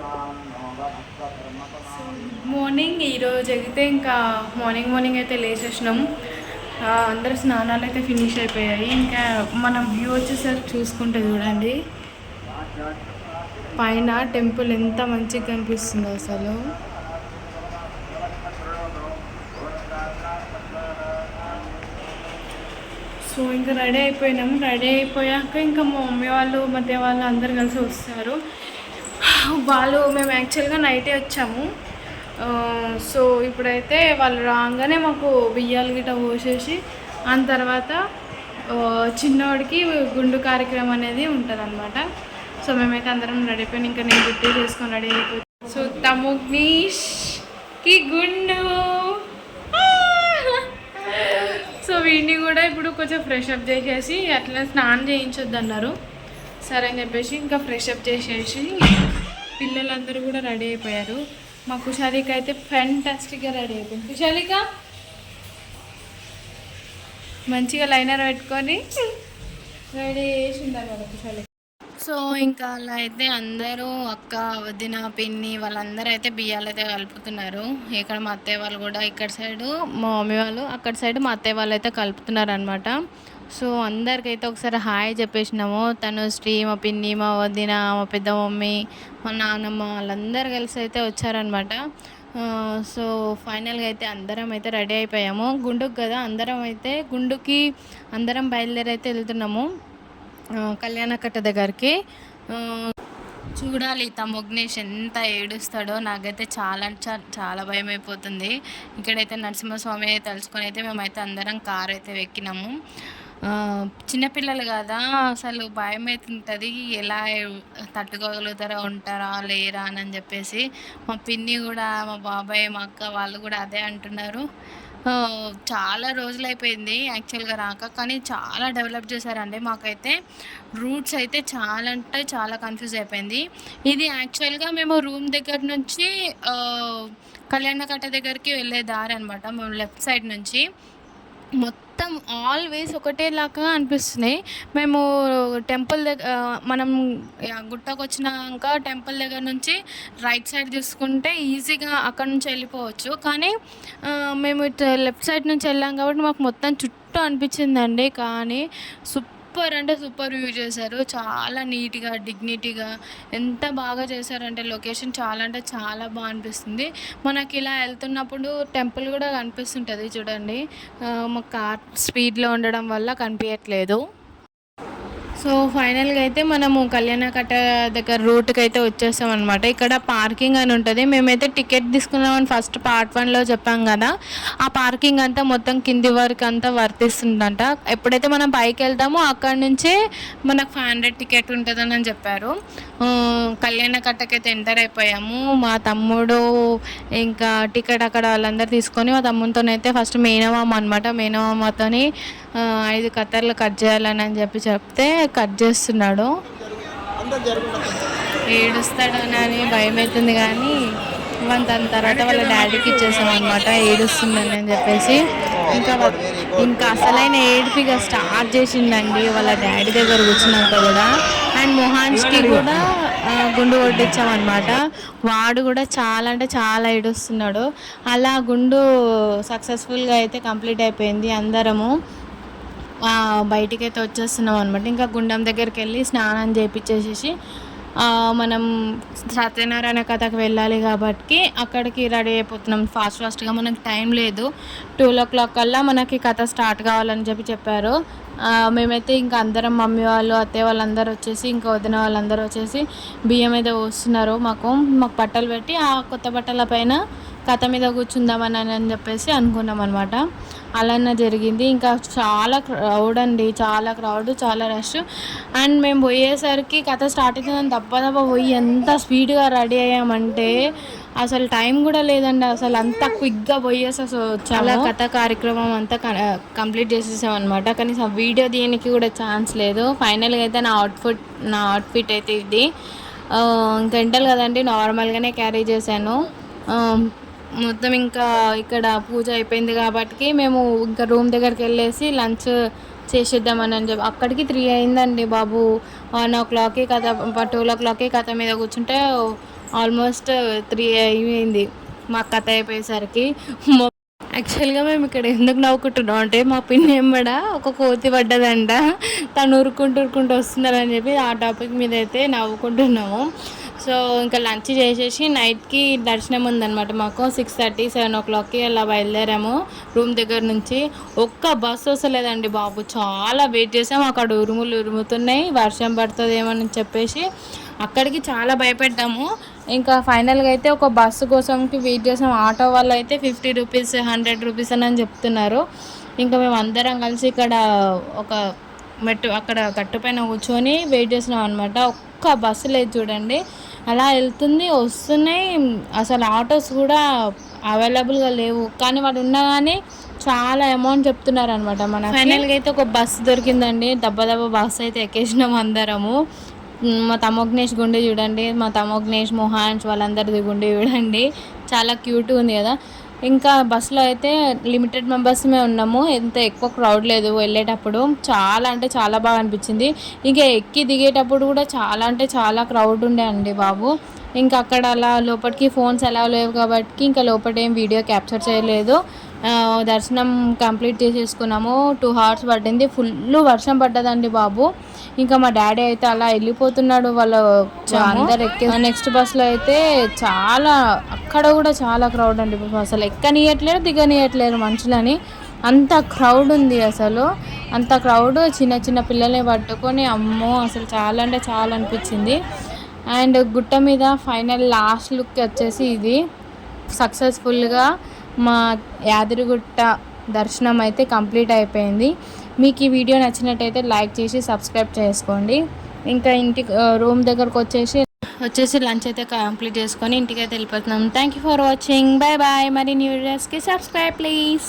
Good morning. ఈరోజు అయితే ఇంకా మార్నింగ్ అయితే లేచేసినాం. అందరు స్నానాలు అయితే ఫినిష్ అయిపోయాయి. ఇంకా మనం వ్యూ వచ్చేసరికి చూసుకుంటే చూడండి, పైన టెంపుల్ ఎంత మంచిగా కనిపిస్తుందో అసలు. సో ఇంకా రెడీ అయిపోయినాం. రెడీ అయిపోయాక ఇంకా మా మమ్మీ వాళ్ళు మధ్య వాళ్ళు అందరు కలిసి వస్తారు. మేము యాక్చువల్గా నైటే వచ్చాము. సో ఇప్పుడైతే వాళ్ళు రాగానే మాకు బియ్యాలు గిట్ట పోసేసి దాని తర్వాత చిన్నవాడికి గుండు కార్యక్రమం అనేది ఉంటుంది అనమాట. సో మేమైతే అందరం రెడీ అయిపోయినా. ఇంకా నేను గుర్తు చేసుకొని రెడీ అయిపోయి సో తముగ్నీష్కి గుండు. సో వీడిని కూడా ఇప్పుడు కొంచెం ఫ్రెష్ అప్ చేసేసి అట్లా స్నానం చేయించొద్దు అన్నారు. సరే అని చెప్పేసి ఇంకా ఫ్రెష్ అప్ చేసేసి పిల్లలందరూ కూడా రెడీ అయిపోయారు. మా కుషాలిక అయితే ఫ్యాంటాస్టిక్గా రెడీ అయిపోయింది. కుషాలిక మంచిగా లైనర్ పెట్టుకొని రెడీ చేసి ఉండాలి కదా కుషాలిక. సో ఇంకా అలా అయితే అందరూ అక్క, వదిన, పిన్ని వాళ్ళందరూ అయితే బియ్యాలు అయితే కలుపుతున్నారు. ఇక్కడ మా అత్తయ్య వాళ్ళు కూడా ఇక్కడ సైడు, మా మమ్మీ వాళ్ళు అక్కడ సైడ్ మా అత్తయ్య వాళ్ళు అయితే కలుపుతున్నారు అనమాట. సో అందరికైతే ఒకసారి హాయ్ చెప్పేసినాము. తను శ్రీ, మా పిన్ని, మా వదిన, మా పెద్ద మమ్మీ, మా నాన్నమ్మ వాళ్ళందరూ కలిసి అయితే వచ్చారనమాట. సో ఫైనల్గా అయితే అందరం అయితే రెడీ అయిపోయాము. గుండుకు కదా గుండుకి అందరం బయలుదేరి అయితే వెళ్తున్నాము కళ్యాణకట్ట దగ్గరికి. చూడాలి తముగ్నేష్ ఎంత ఏడుస్తాడో. నాకైతే చాలా భయం అయిపోతుంది. ఇక్కడైతే నరసింహస్వామి తలుచుకొని అయితే మేమైతే అందరం కార్ అయితే ఎక్కినాము. చిన్నపిల్లలు కదా, అసలు భయం అవుతుంటుంది. ఎలా తట్టుకోగలుగుతారా, ఉంటారా లేరా అని చెప్పేసి మా పిన్ని కూడా, మా బాబాయ్, మా అక్క వాళ్ళు కూడా అదే అంటున్నారు. చాలా రోజులు అయిపోయింది యాక్చువల్గా రాక, కానీ చాలా డెవలప్ చేశారండి. మాకైతే రూట్స్ అయితే చాలా అంటే చాలా కన్ఫ్యూజ్ అయిపోయింది. ఇది యాక్చువల్గా మేము రూమ్ దగ్గర నుంచి కళ్యాణకట్ట దగ్గరికి వెళ్ళే దారి అనమాట. మేము లెఫ్ట్ సైడ్ నుంచి మొత్తం ఆల్వేస్ ఒకటేలాగా అనిపిస్తున్నాయి. మేము టెంపుల్ దగ్గర, మనం గుట్టకు వచ్చినాక టెంపుల్ దగ్గర నుంచి రైట్ సైడ్ చూసుకుంటే ఈజీగా అక్కడ నుంచి వెళ్ళిపోవచ్చు. కానీ మేము ఇటు లెఫ్ట్ సైడ్ నుంచి వెళ్ళాం కాబట్టి మాకు మొత్తం చుట్టూ అనిపించిందండి. కానీ సూపర్ అంటే సూపర్ వ్యూ చేశారు. చాలా నీట్గా, డిగ్నిటీగా ఎంత బాగా చేశారంటే లొకేషన్ చాలా అంటే చాలా బాగా అనిపిస్తుంది. మనకి ఇలా వెళ్తున్నప్పుడు టెంపుల్ కూడా కనిపిస్తుంటుంది చూడండి. మా కార్ స్పీడ్లో ఉండడం వల్ల కనిపించట్లేదు. సో ఫైనల్గా అయితే మనము కళ్యాణకట్ట దగ్గర రూట్కి అయితే వచ్చేసాం అనమాట. ఇక్కడ పార్కింగ్ అని ఉంటుంది. మేమైతే టికెట్ తీసుకున్నామని ఫస్ట్ పార్ట్ 1లో చెప్పాం కదా, ఆ పార్కింగ్ అంతా మొత్తం కింది వరకు అంతా వర్తిస్తుందంట. ఎప్పుడైతే మనం పైకి వెళ్తామో అక్కడ నుంచే మనకు 500 టికెట్ ఉంటుందని చెప్పారు. కళ్యాణకట్టకైతే ఎంటర్ అయిపోయాము. మా తమ్ముడు ఇంకా టికెట్ అక్కడ వాళ్ళందరూ తీసుకొని మా తమ్ముడితోనైతే ఫస్ట్ మేనమామ అనమాట. మేనమామతోని 5 కత్తర్లు కట్ చేయాలని చెప్పి చెప్తే కట్ చేస్తున్నాడు. ఏడుస్తాడని భయం అవుతుంది, కానీ దాని తర్వాత వాళ్ళ డాడీకి ఇచ్చేసాం అనమాట ఏడుస్తుందని అని చెప్పేసి. ఇంకా అసలైన ఏడుపిగా స్టార్ట్ చేసిందండి వాళ్ళ డాడీ దగ్గర కూర్చున్నాక కూడా. అండ్ మొహాన్స్కి కూడా గుండు కొట్టించామన్నమాట. వాడు కూడా చాలా అంటే చాలా ఏడుస్తున్నాడు. అలా గుండు సక్సెస్ఫుల్గా అయితే కంప్లీట్ అయిపోయింది. అందరము బయటికి అయితే వచ్చేస్తున్నాం అనమాట. ఇంకా గుండం దగ్గరికి వెళ్ళి స్నానం చేయించేసేసి మనం సత్యనారాయణ కథకు వెళ్ళాలి కాబట్టి అక్కడికి రెడీ అయిపోతున్నాం ఫాస్ట్గా. మనకు టైం లేదు. 12 o'clock కల్లా మనకి కథ స్టార్ట్ కావాలని చెప్పారు. మేమైతే ఇంకా అందరం, మమ్మీ వాళ్ళు, అత్తయ్య వాళ్ళందరూ వచ్చేసి, ఇంకా వదిన వాళ్ళందరూ వచ్చేసి బియ్యం అయితే పోస్తున్నారు. మాకు బట్టలు పెట్టి ఆ కొత్త బట్టల పైన కథ మీద కూర్చుందామని చెప్పేసి అనుకున్నాం అనమాట. అలానే జరిగింది. ఇంకా చాలా క్రౌడ్ అండి, చాలా క్రౌడ్, చాలా రష్. అండ్ మేము పోయేసరికి కథ స్టార్ట్ అవుతుందని దప్ప పోయి ఎంత స్పీడ్గా రెడీ అయ్యామంటే అసలు టైం కూడా లేదండి. అసలు అంత క్విక్గా పోయేసి చాలా కథ కార్యక్రమం అంతా కంప్లీట్ చేసేసాం అనమాట. కానీ వీడియో దీనికి కూడా ఛాన్స్ లేదు. ఫైనల్గా అయితే నా అవుట్ఫిట్ అయితే ఇది. ఇంకా ఎంటలు కదండి, నార్మల్గానే క్యారీ చేశాను మొత్తం. ఇంకా ఇక్కడ పూజ అయిపోయింది కాబట్టి మేము ఇంకా రూమ్ దగ్గరికి వెళ్ళేసి లంచ్ చేసేద్దామని చెప్పి అక్కడికి 3 అయిందండి బాబు. 1 o'clockకి కథ, 12 o'clockకి కథ మీద కూర్చుంటే ఆల్మోస్ట్ 3 అయింది మా కథ అయిపోయేసరికి. యాక్చువల్గా మేము ఇక్కడ ఎందుకు నవ్వుకుంటున్నాం అంటే మా పిన్ని ఎమ్మడ ఒక కోతి పడ్డదంట, తను ఉరుక్కుంటూ వస్తున్నారని చెప్పి ఆ టాపిక్ మీద అయితే నవ్వుకుంటున్నాము. సో ఇంకా లంచ్ చేసేసి నైట్కి దర్శనం ఉందన్నమాట మాకు. 6:30 7 o'clockకి అలా బయలుదేరాము రూమ్ దగ్గర నుంచి. ఒక్క బస్సు వస్తలేదండి బాబు, చాలా వెయిట్ చేసాము. అక్కడ ఉరుములు ఉరుముతున్నాయి, వర్షం పడుతుందేమని చెప్పేసి అక్కడికి చాలా భయపడ్డాము. ఇంకా ఫైనల్గా అయితే ఒక బస్సు కోసంకి వెయిట్ చేసాం. ఆటో వాళ్ళు అయితే 50 రూపీస్ 100 రూపీస్ అని చెప్తున్నారు. ఇంకా మేము అందరం కలిసి ఇక్కడ ఒక మెట్టు అక్కడ గట్టుపైన కూర్చొని వెయిట్ చేసినాం అనమాట. ఒక్క బస్సు లేదు చూడండి, అలా వెళ్తుంది వస్తున్నాయి. అసలు ఆటోస్ కూడా అవైలబుల్గా లేవు, కానీ వాడు ఉన్నా కానీ చాలా అమౌంట్ చెప్తున్నారు అనమాట. మన ఫైనల్గా అయితే ఒక బస్సు దొరికిందండి, దెబ్బ బస్సు అయితే ఎక్కేసినాం అందరము. మా తమోగ్నేష్ గుండె చూడండి, మా తమోగ్నేష్ మొహాన్స్ వాళ్ళందరిది గుండె చూడండి, చాలా క్యూట్గా ఉంది కదా. ఇంకా బస్సులో అయితే లిమిటెడ్ మెంబర్స్మే ఉన్నాము, ఎంత ఎక్కువ క్రౌడ్ లేదు వెళ్ళేటప్పుడు. చాలా అంటే చాలా బాగా అనిపించింది. ఇంకా ఎక్కి దిగేటప్పుడు కూడా చాలా అంటే చాలా క్రౌడ్ ఉండే అండి బాబు. ఇంకా అక్కడ అలా లోపలికి ఫోన్స్ ఎలా లేవు కాబట్టి ఇంకా లోపల ఏం వీడియో క్యాప్చర్ చేయలేదు. దర్శనం కంప్లీట్ చేసేసుకున్నాము. 2 hours పట్టింది. ఫుల్ వర్షం పడ్డదండి బాబు. ఇంకా మా డాడీ అయితే అలా వెళ్ళిపోతున్నాడు, వాళ్ళు అందరు ఎక్కే నెక్స్ట్ బస్సులో అయితే చాలా అక్కడ కూడా చాలా క్రౌడ్ అండి. అసలు ఎక్కనియట్లేరు దిగనియట్లేరు మనుషులని, అంత క్రౌడ్ ఉంది. అసలు అంత క్రౌడ్ చిన్న చిన్న పిల్లల్ని పట్టుకొని అమ్మో అసలు చాలా అంటే చాలా అనిపించింది. అండ్ గుట్ట మీద ఫైనల్ లాస్ట్ లుక్ వచ్చేసి ఇది. సక్సెస్ఫుల్గా మా యాదగిరిగుట్ట దర్శనం అయితే కంప్లీట్ అయిపోయింది. మీకు ఈ వీడియో నచ్చినట్టయితే లైక్ చేసి సబ్స్క్రైబ్ చేసుకోండి. ఇంకా ఇంటికి రూమ్ దగ్గరకు వచ్చేసి లంచ్ అయితే కంప్లీట్ చేసుకొని ఇంటికి అయితే వెళ్ళిపోతున్నాం. Thank you for watching, bye bye. మరి న్యూ వీడియోస్కి సబ్స్క్రైబ్ ప్లీజ్.